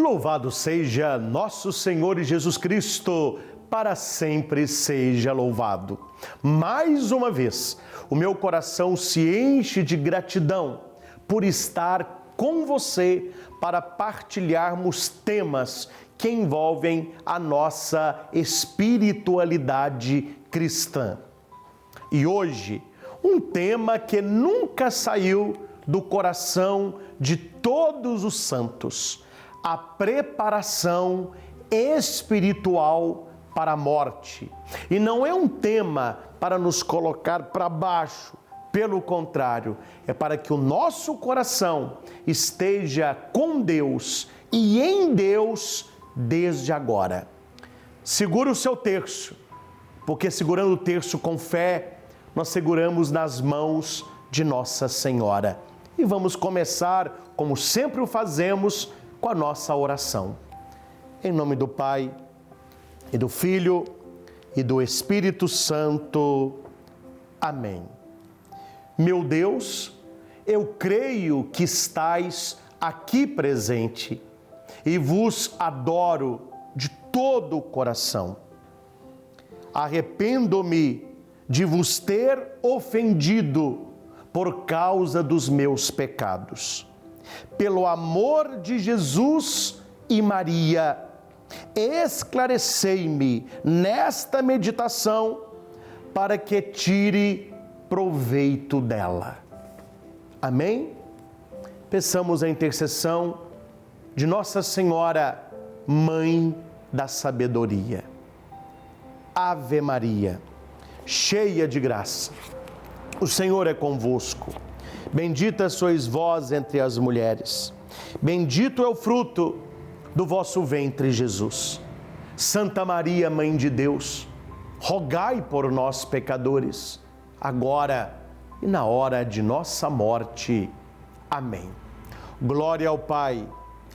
Louvado seja nosso Senhor Jesus Cristo, para sempre seja louvado. Mais uma vez, o meu coração se enche de gratidão por estar com você para partilharmos temas que envolvem a nossa espiritualidade cristã. E hoje, um tema que nunca saiu do coração de todos os santos: a preparação espiritual para a morte. E não é um tema para nos colocar para baixo, pelo contrário, é para que o nosso coração esteja com Deus e em Deus desde agora. Segura o seu terço, porque segurando o terço com fé, nós seguramos nas mãos de Nossa Senhora. E vamos começar, como sempre o fazemos, com a nossa oração. Em nome do Pai, e do Filho, e do Espírito Santo. Amém. Meu Deus, eu creio que estais aqui presente e vos adoro de todo o coração. Arrependo-me de vos ter ofendido por causa dos meus pecados. Pelo amor de Jesus e Maria, esclarecei-me nesta meditação para que tire proveito dela. Amém? Peçamos a intercessão de Nossa Senhora, Mãe da Sabedoria. Ave Maria, cheia de graça, o Senhor é convosco. Bendita sois vós entre as mulheres. Bendito é o fruto do vosso ventre, Jesus. Santa Maria, Mãe de Deus, rogai por nós, pecadores, agora e na hora de nossa morte. Amém. Glória ao Pai,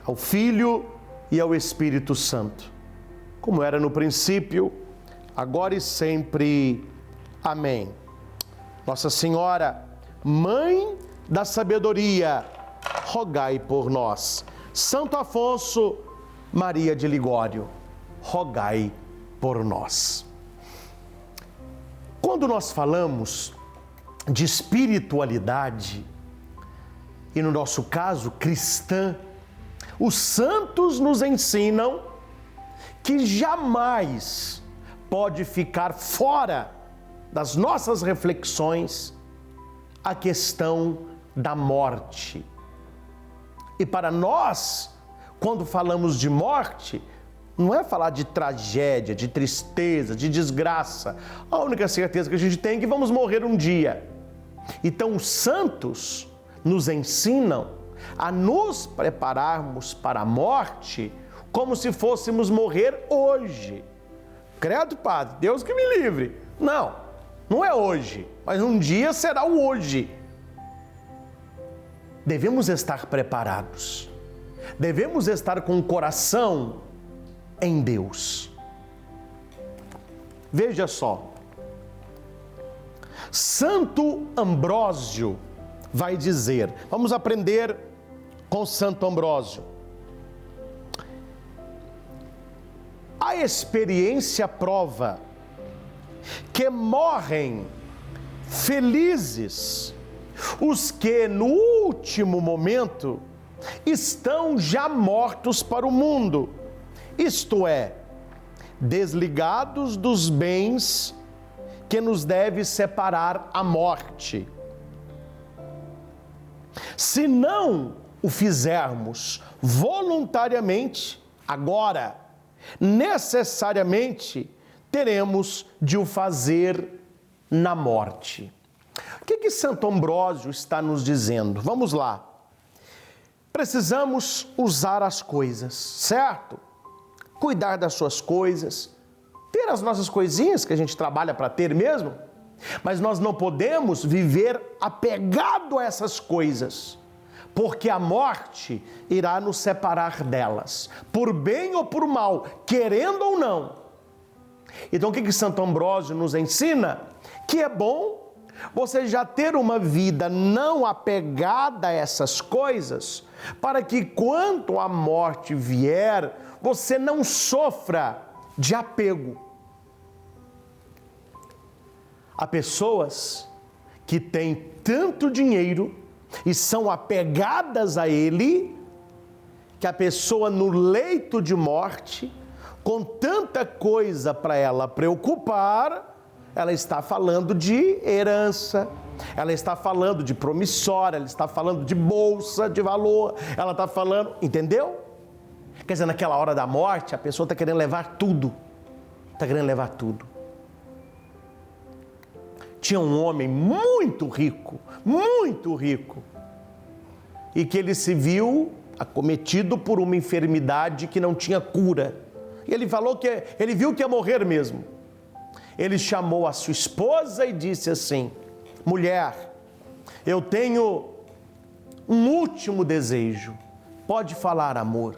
ao Filho e ao Espírito Santo, como era no princípio, agora e sempre. Amém. Nossa Senhora, Mãe da Sabedoria, rogai por nós. Santo Afonso Maria de Ligório, rogai por nós. Quando nós falamos de espiritualidade, e no nosso caso cristã, os santos nos ensinam que jamais pode ficar fora das nossas reflexões a questão da morte. E para nós, quando falamos de morte, não é falar de tragédia, de tristeza, de desgraça. A única certeza que a gente tem é que vamos morrer um dia. Então, os santos nos ensinam a nos prepararmos para a morte como se fôssemos morrer hoje. Credo, Padre, Deus que me livre. Não é hoje, mas um dia será o hoje. Devemos estar preparados. Devemos estar com o coração em Deus. Veja só. Santo Ambrósio vai dizer, vamos aprender com Santo Ambrósio. A experiência prova que morrem felizes os que no último momento estão já mortos para o mundo, isto é, desligados dos bens que nos deve separar a morte. Se não o fizermos voluntariamente, agora, necessariamente teremos de o fazer na morte. O que Santo Ambrósio está nos dizendo? Vamos lá. Precisamos usar as coisas, certo? Cuidar das suas coisas, ter as nossas coisinhas que a gente trabalha para ter mesmo, mas nós não podemos viver apegado a essas coisas, porque a morte irá nos separar delas, por bem ou por mal, querendo ou não. Então o que Santo Ambrósio nos ensina? Que é bom você já ter uma vida não apegada a essas coisas, para que quando a morte vier, você não sofra de apego. Há pessoas que têm tanto dinheiro e são apegadas a ele, que a pessoa no leito de morte, com tanta coisa para ela preocupar, ela está falando de herança, ela está falando de promissória, ela está falando de bolsa de valor, ela está falando, entendeu? Quer dizer, naquela hora da morte, a pessoa está querendo levar tudo, está querendo levar tudo. Tinha um homem muito rico, e que ele se viu acometido por uma enfermidade que não tinha cura. E ele falou que ele viu que ia morrer mesmo. Ele chamou a sua esposa e disse assim: mulher, eu tenho um último desejo. Pode falar, amor.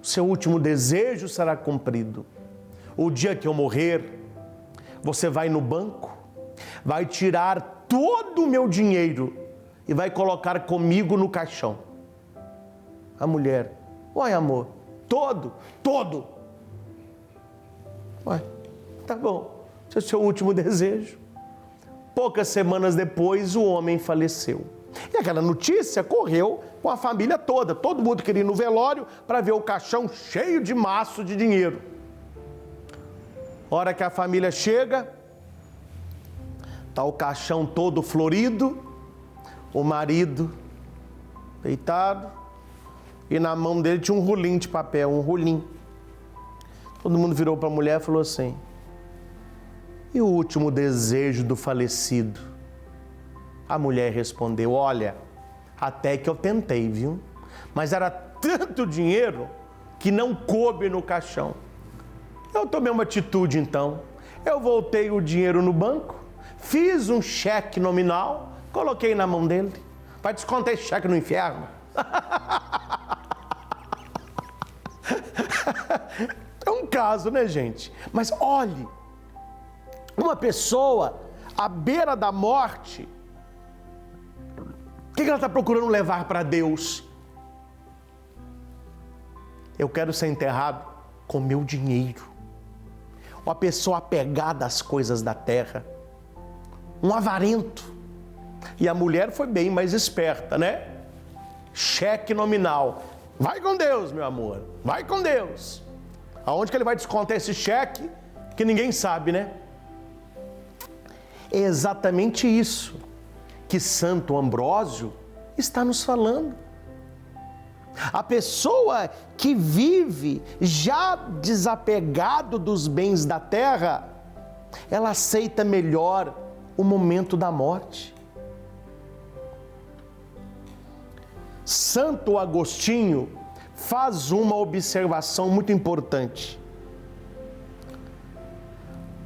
O seu último desejo será cumprido. O dia que eu morrer, você vai no banco, vai tirar todo o meu dinheiro e vai colocar comigo no caixão. A mulher: uai, amor, todo. Uai, tá bom. Esse é o seu último desejo. Poucas semanas depois, o homem faleceu. E aquela notícia correu com a família toda. Todo mundo queria ir no velório para ver o caixão cheio de maço de dinheiro. Hora que a família chega, está o caixão todo florido, o marido deitado, e na mão dele tinha um rolinho de papel, um rolinho. Todo mundo virou para a mulher e falou assim: e o último desejo do falecido? A mulher respondeu: olha, até que eu tentei, viu? Mas era tanto dinheiro que não coube no caixão. Eu tomei uma atitude então. Eu voltei o dinheiro no banco, fiz um cheque nominal, coloquei na mão dele. Vai descontar esse cheque no inferno. É um caso, né, gente? Mas olhe, uma pessoa à beira da morte, o que ela está procurando levar para Deus? Eu quero ser enterrado com meu dinheiro. Uma pessoa apegada às coisas da terra, um avarento. E a mulher foi bem mais esperta, né? Cheque nominal. Vai com Deus, meu amor, vai com Deus. Aonde que ele vai descontar esse cheque? Que ninguém sabe, né? É exatamente isso que Santo Ambrósio está nos falando. A pessoa que vive já desapegado dos bens da terra, ela aceita melhor o momento da morte. Santo Agostinho faz uma observação muito importante.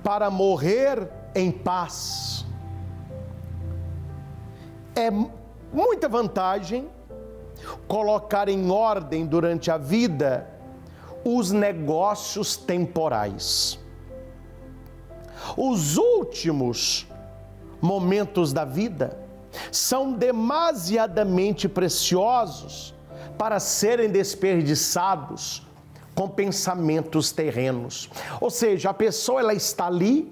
Para morrer em paz, é muita vantagem colocar em ordem durante a vida os negócios temporais. Os últimos momentos da vida são demasiadamente preciosos para serem desperdiçados com pensamentos terrenos. Ou seja, a pessoa ela está ali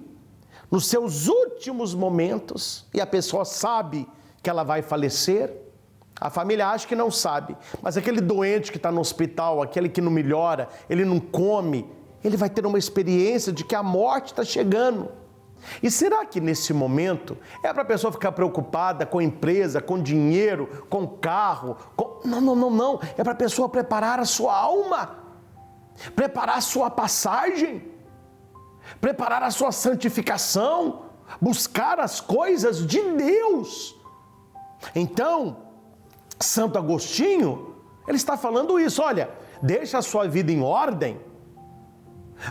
nos seus últimos momentos e a pessoa sabe que ela vai falecer. A família acha que não sabe, mas aquele doente que está no hospital, aquele que não melhora, ele não come, ele vai ter uma experiência de que a morte está chegando. E será que nesse momento é para a pessoa ficar preocupada com empresa, com dinheiro, com carro? Não. É para a pessoa preparar a sua alma, preparar a sua passagem, preparar a sua santificação, buscar as coisas de Deus. Então, Santo Agostinho, ele está falando isso, olha, deixa a sua vida em ordem,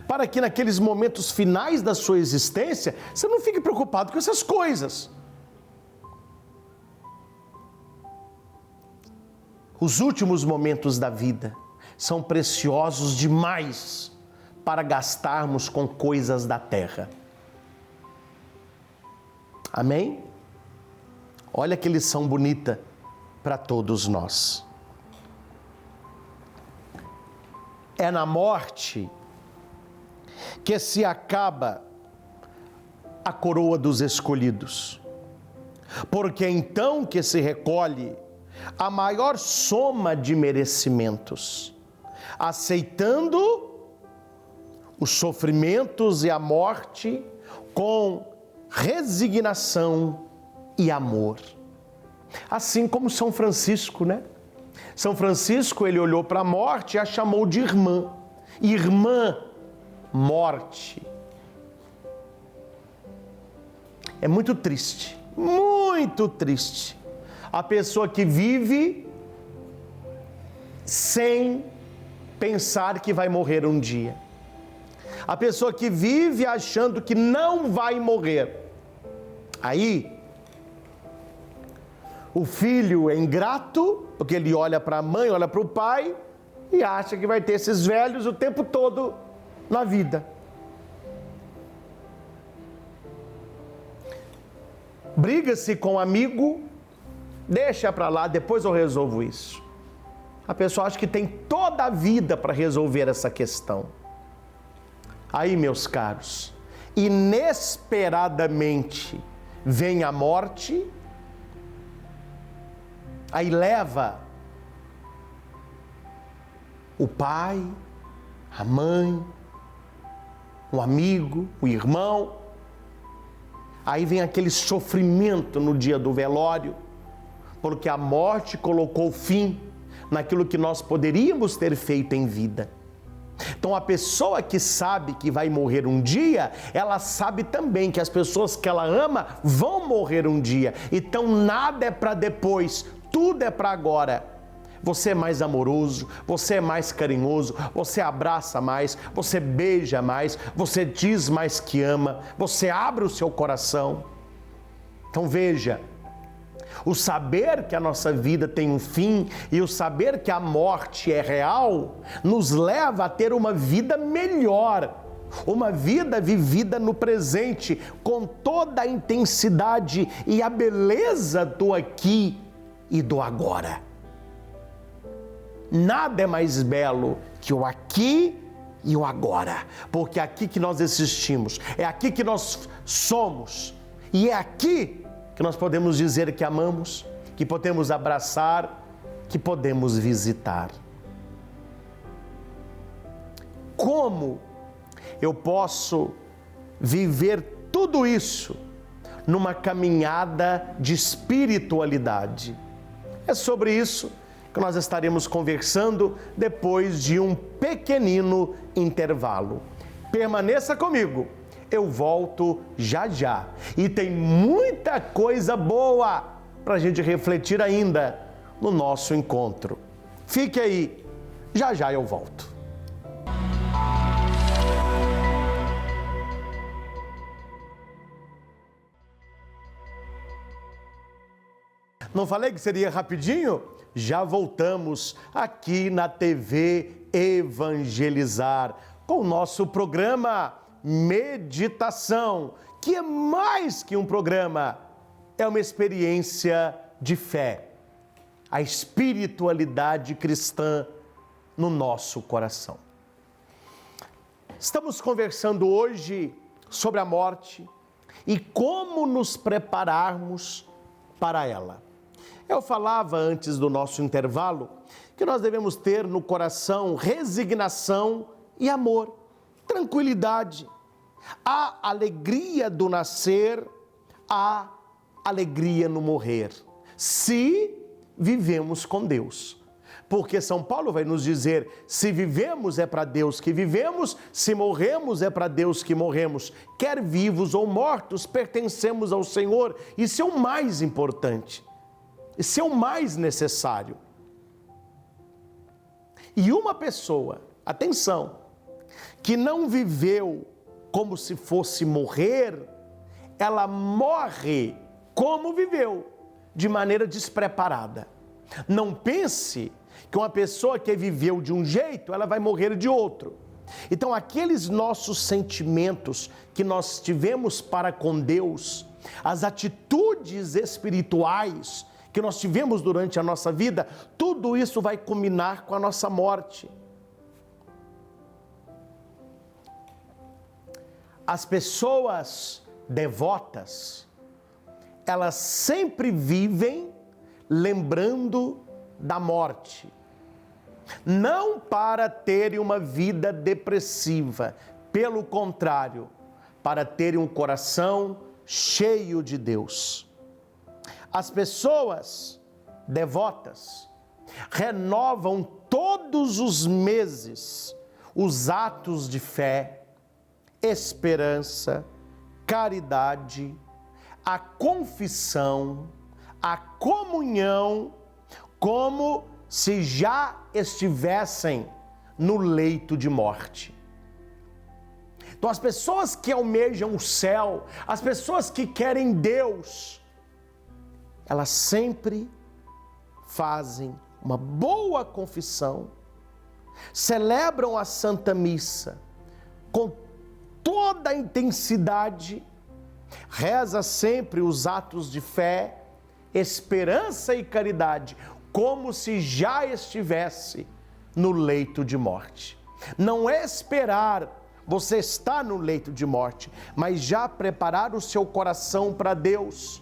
para que naqueles momentos finais da sua existência, você não fique preocupado com essas coisas. Os últimos momentos da vida são preciosos demais para gastarmos com coisas da terra. Amém? Olha que lição bonita para todos nós. É na morte que se acaba a coroa dos escolhidos, porque é então que se recolhe a maior soma de merecimentos, aceitando os sofrimentos e a morte com resignação e amor. Assim como São Francisco, né? São Francisco, ele olhou para a morte e a chamou de irmã. Irmã, morte. É muito triste, a pessoa que vive sem pensar que vai morrer um dia. A pessoa que vive achando que não vai morrer. Aí, o filho é ingrato, porque ele olha para a mãe, olha para o pai e acha que vai ter esses velhos o tempo todo na vida. Briga-se com um amigo, deixa para lá, depois eu resolvo isso. A pessoa acha que tem toda a vida para resolver essa questão. Aí, meus caros, inesperadamente vem a morte, aí leva o pai, a mãe, o amigo, o irmão. Aí vem aquele sofrimento no dia do velório, porque a morte colocou fim naquilo que nós poderíamos ter feito em vida. Então a pessoa que sabe que vai morrer um dia, ela sabe também que as pessoas que ela ama vão morrer um dia. Então nada é para depois, tudo é para agora. Você é mais amoroso, você é mais carinhoso, você abraça mais, você beija mais, você diz mais que ama, você abre o seu coração. Então veja, o saber que a nossa vida tem um fim e o saber que a morte é real, nos leva a ter uma vida melhor, uma vida vivida no presente, com toda a intensidade e a beleza do aqui e do agora. Nada é mais belo que o aqui e o agora, porque é aqui que nós existimos, é aqui que nós somos, e é aqui que nós podemos dizer que amamos, que podemos abraçar, que podemos visitar. Como eu posso viver tudo isso numa caminhada de espiritualidade? É sobre isso que nós estaremos conversando depois de um pequenino intervalo. Permaneça comigo, eu volto já já. E tem muita coisa boa para a gente refletir ainda no nosso encontro. Fique aí, já já eu volto. Não falei que seria rapidinho? Já voltamos aqui na TV Evangelizar com o nosso programa Meditação, que é mais que um programa, é uma experiência de fé, a espiritualidade cristã no nosso coração. Estamos conversando hoje sobre a morte e como nos prepararmos para ela. Eu falava antes do nosso intervalo que nós devemos ter no coração resignação e amor, tranquilidade. Há alegria do nascer, há alegria no morrer, se vivemos com Deus. Porque São Paulo vai nos dizer, se vivemos é para Deus que vivemos, se morremos é para Deus que morremos. Quer vivos ou mortos, pertencemos ao Senhor. Isso é o mais importante. Isso é o mais necessário. E uma pessoa, atenção, que não viveu como se fosse morrer, ela morre como viveu, de maneira despreparada. Não pense que uma pessoa que viveu de um jeito, ela vai morrer de outro. Então, aqueles nossos sentimentos que nós tivemos para com Deus, as atitudes espirituais que nós tivemos durante a nossa vida, tudo isso vai culminar com a nossa morte. As pessoas devotas, elas sempre vivem lembrando da morte. Não para terem uma vida depressiva, pelo contrário, para terem um coração cheio de Deus. As pessoas devotas renovam todos os meses os atos de fé, esperança, caridade, a confissão, a comunhão, como se já estivessem no leito de morte. Então, as pessoas que almejam o céu, as pessoas que querem Deus, elas sempre fazem uma boa confissão, celebram a Santa Missa com toda a intensidade, reza sempre os atos de fé, esperança e caridade, como se já estivesse no leito de morte. Não é esperar você estar no leito de morte, mas já preparar o seu coração para Deus,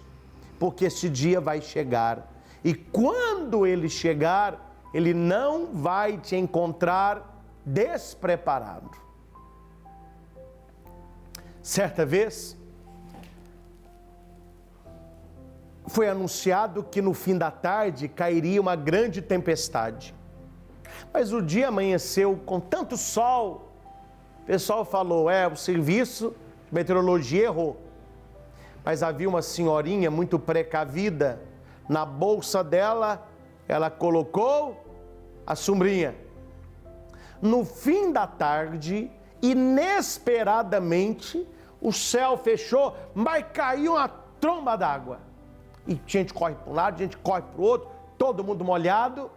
porque esse dia vai chegar. E quando ele chegar, ele não vai te encontrar despreparado. Certa vez, foi anunciado que no fim da tarde cairia uma grande tempestade. Mas o dia amanheceu com tanto sol, o pessoal falou, o serviço de meteorologia errou. Mas havia uma senhorinha muito precavida, na bolsa dela, ela colocou a sombrinha. No fim da tarde, inesperadamente, o céu fechou, mas caiu uma tromba d'água. E gente corre para um lado, gente corre para o outro, todo mundo molhado,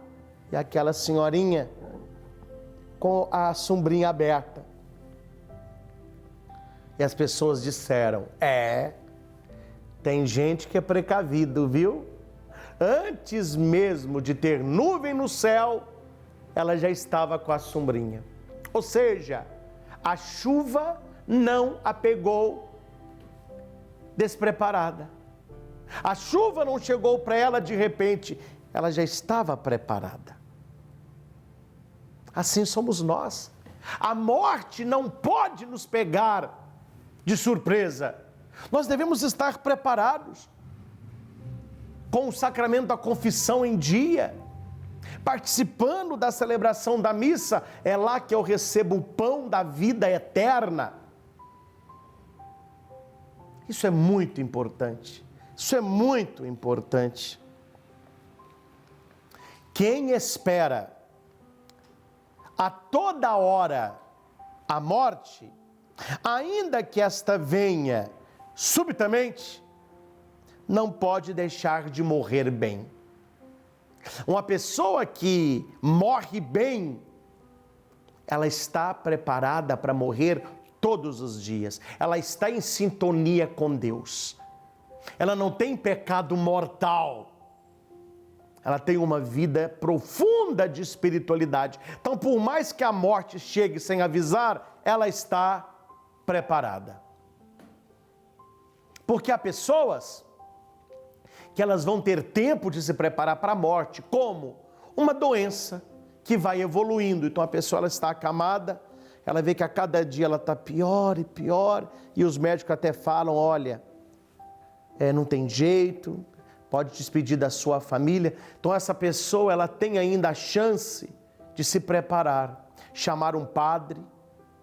e aquela senhorinha com a sombrinha aberta. E as pessoas disseram, tem gente que é precavido, viu? Antes mesmo de ter nuvem no céu, ela já estava com a sombrinha. Ou seja, a chuva não a pegou despreparada. A chuva não chegou para ela de repente, ela já estava preparada. Assim somos nós. A morte não pode nos pegar de surpresa. Nós devemos estar preparados, com o sacramento da confissão em dia, participando da celebração da missa. É lá que eu recebo o pão da vida eterna. Isso é muito importante. Isso é muito importante. Quem espera a toda hora a morte, ainda que esta venha subitamente, não pode deixar de morrer bem. Uma pessoa que morre bem, ela está preparada para morrer todos os dias. Ela está em sintonia com Deus. Ela não tem pecado mortal. Ela tem uma vida profunda de espiritualidade. Então, por mais que a morte chegue sem avisar, ela está preparada. Porque há pessoas que elas vão ter tempo de se preparar para a morte, como uma doença que vai evoluindo. Então, a pessoa ela está acamada, ela vê que a cada dia ela está pior e pior, e os médicos até falam, olha, não tem jeito, pode despedir da sua família. Então essa pessoa, ela tem ainda a chance de se preparar, chamar um padre,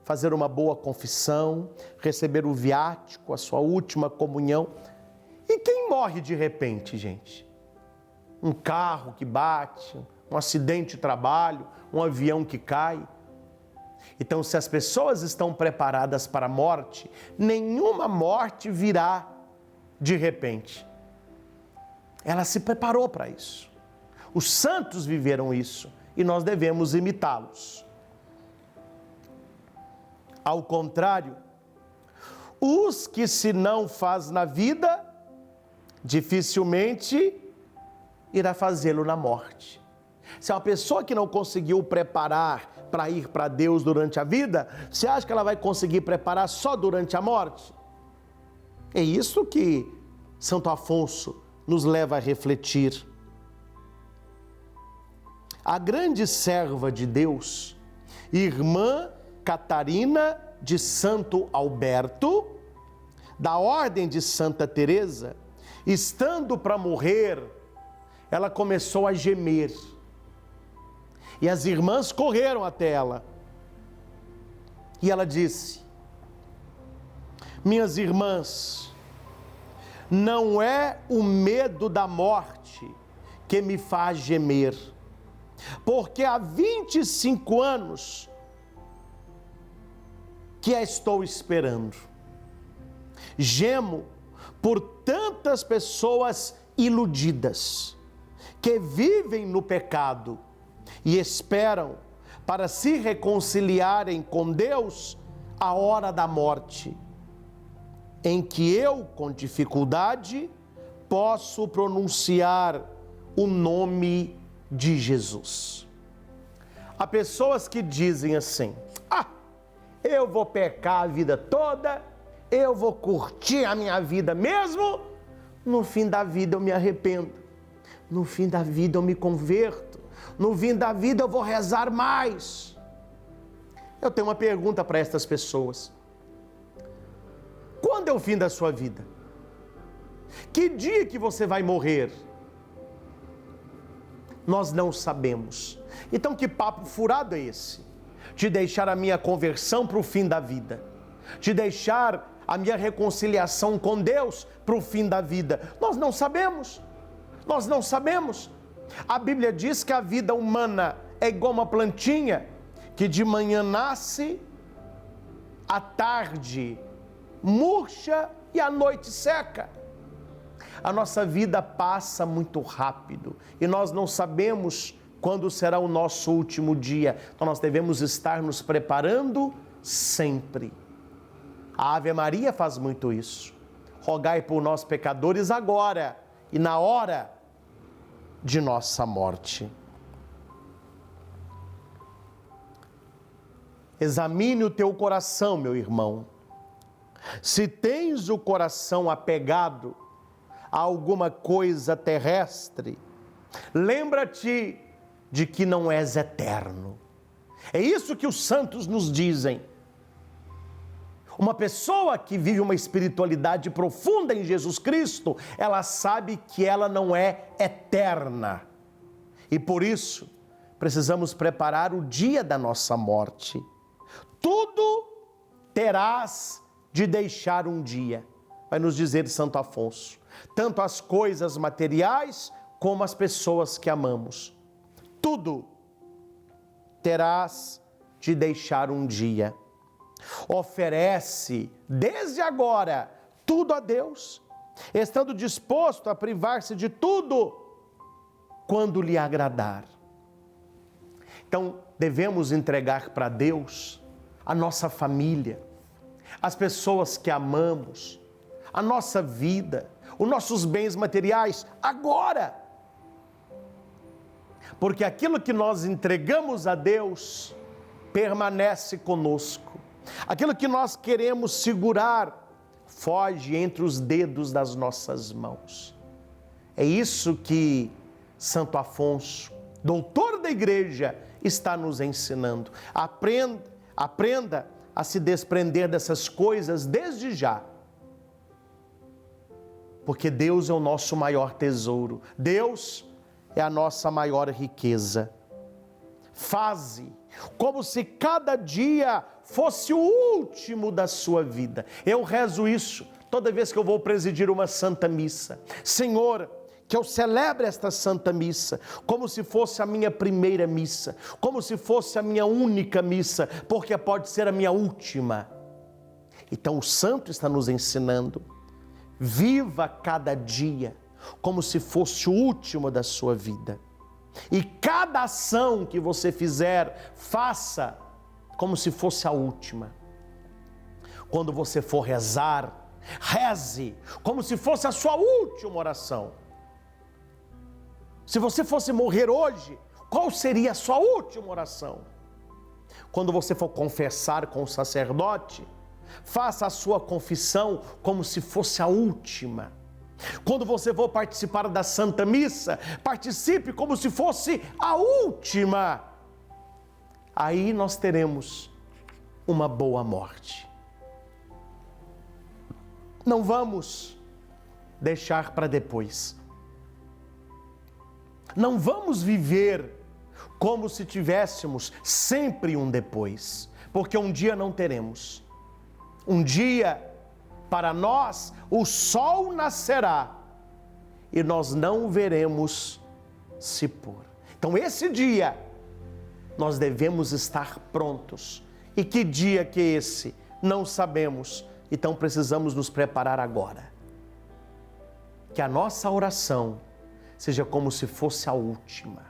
fazer uma boa confissão, receber o viático, a sua última comunhão. E quem morre de repente, gente? Um carro que bate, um acidente de trabalho, um avião que cai. Então, se as pessoas estão preparadas para a morte, nenhuma morte virá de repente. Ela se preparou para isso. Os santos viveram isso e nós devemos imitá-los. Ao contrário, os que se não faz na vida, dificilmente irá fazê-lo na morte. Se é uma pessoa que não conseguiu preparar para ir para Deus durante a vida, você acha que ela vai conseguir preparar só durante a morte? É isso que Santo Afonso nos leva a refletir. A grande serva de Deus, irmã Catarina de Santo Alberto, da Ordem de Santa Teresa, estando para morrer, ela começou a gemer. E as irmãs correram até ela. E ela disse: minhas irmãs, não é o medo da morte que me faz gemer, porque há 25 anos que a estou esperando. Gemo por tantas pessoas iludidas, que vivem no pecado e esperam para se reconciliarem com Deus à hora da morte, em que eu, com dificuldade, posso pronunciar o nome de Jesus. Há pessoas que dizem assim: eu vou pecar a vida toda, eu vou curtir a minha vida mesmo, no fim da vida eu me arrependo, no fim da vida eu me converto, no fim da vida eu vou rezar mais. Eu tenho uma pergunta para estas pessoas: quando é o fim da sua vida? Que dia que você vai morrer? Nós não sabemos. Então que papo furado é esse? De deixar a minha conversão para o fim da vida, de deixar a minha reconciliação com Deus para o fim da vida. Nós não sabemos. Nós não sabemos. A Bíblia diz que a vida humana é igual uma plantinha que de manhã nasce, à tarde murcha e à noite seca. A nossa vida passa muito rápido e nós não sabemos quando será o nosso último dia. Então nós devemos estar nos preparando sempre. A Ave Maria faz muito isso. Rogai por nós pecadores agora e na hora de nossa morte. Examine o teu coração, meu irmão. Se tens o coração apegado a alguma coisa terrestre, lembra-te de que não és eterno. É isso que os santos nos dizem. Uma pessoa que vive uma espiritualidade profunda em Jesus Cristo, ela sabe que ela não é eterna. E por isso, precisamos preparar o dia da nossa morte. Tudo terás de deixar um dia, vai nos dizer Santo Afonso. Tanto as coisas materiais como as pessoas que amamos. Tudo terás de deixar um dia. Oferece desde agora tudo a Deus, estando disposto a privar-se de tudo quando lhe agradar. Então devemos entregar para Deus a nossa família, as pessoas que amamos, a nossa vida, os nossos bens materiais agora. Porque aquilo que nós entregamos a Deus permanece conosco. Aquilo que nós queremos segurar foge entre os dedos das nossas mãos. É isso que Santo Afonso, doutor da igreja, está nos ensinando. Aprenda a se desprender dessas coisas desde já. Porque Deus é o nosso maior tesouro. Deus é a nossa maior riqueza. Faze como se cada dia fosse o último da sua vida. Eu rezo isso toda vez que eu vou presidir uma Santa Missa. Senhor, que eu celebre esta Santa Missa como se fosse a minha primeira missa, como se fosse a minha única missa, porque pode ser a minha última. Então o Santo está nos ensinando: viva cada dia como se fosse o último da sua vida. E cada ação que você fizer, faça como se fosse a última. Quando você for rezar, Reze como se fosse a sua última oração. Se você fosse morrer hoje, qual seria a sua última oração? Quando você for confessar com o sacerdote, faça a sua confissão como se fosse a última. Quando você for participar da Santa Missa, participe como se fosse a última. Aí nós teremos uma boa morte. Não vamos deixar para depois. Não vamos viver como se tivéssemos sempre um depois, porque um dia não teremos. Um dia, para nós, o sol nascerá e nós não o veremos se pôr. Então, esse dia, nós devemos estar prontos. E que dia que é esse? Não sabemos. Então, precisamos nos preparar agora. Que a nossa oração seja como se fosse a última.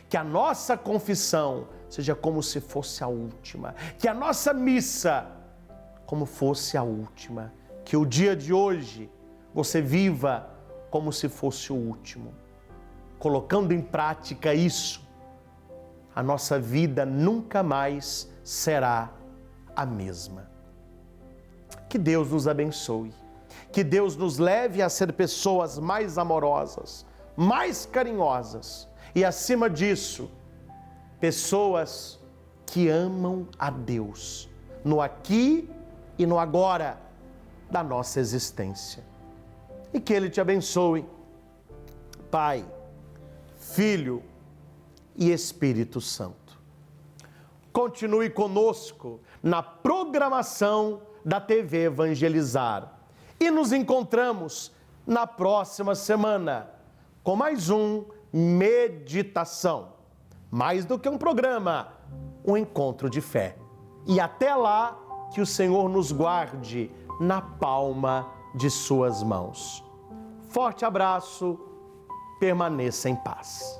Que a nossa confissão seja como se fosse a última. Que a nossa missa como fosse a última. Que o dia de hoje você viva como se fosse o último. Colocando em prática isso, a nossa vida nunca mais será a mesma. Que Deus nos abençoe. Que Deus nos leve a ser pessoas mais amorosas, mais carinhosas e, acima disso, pessoas que amam a Deus no aqui e no agora da nossa existência. E que Ele te abençoe, Pai, Filho e Espírito Santo. Continue conosco na programação da TV Evangelizar e nos encontramos na próxima semana com mais um Meditação. Mais do que um programa, um encontro de fé. E até lá, que o Senhor nos guarde na palma de suas mãos. Forte abraço, permaneça em paz.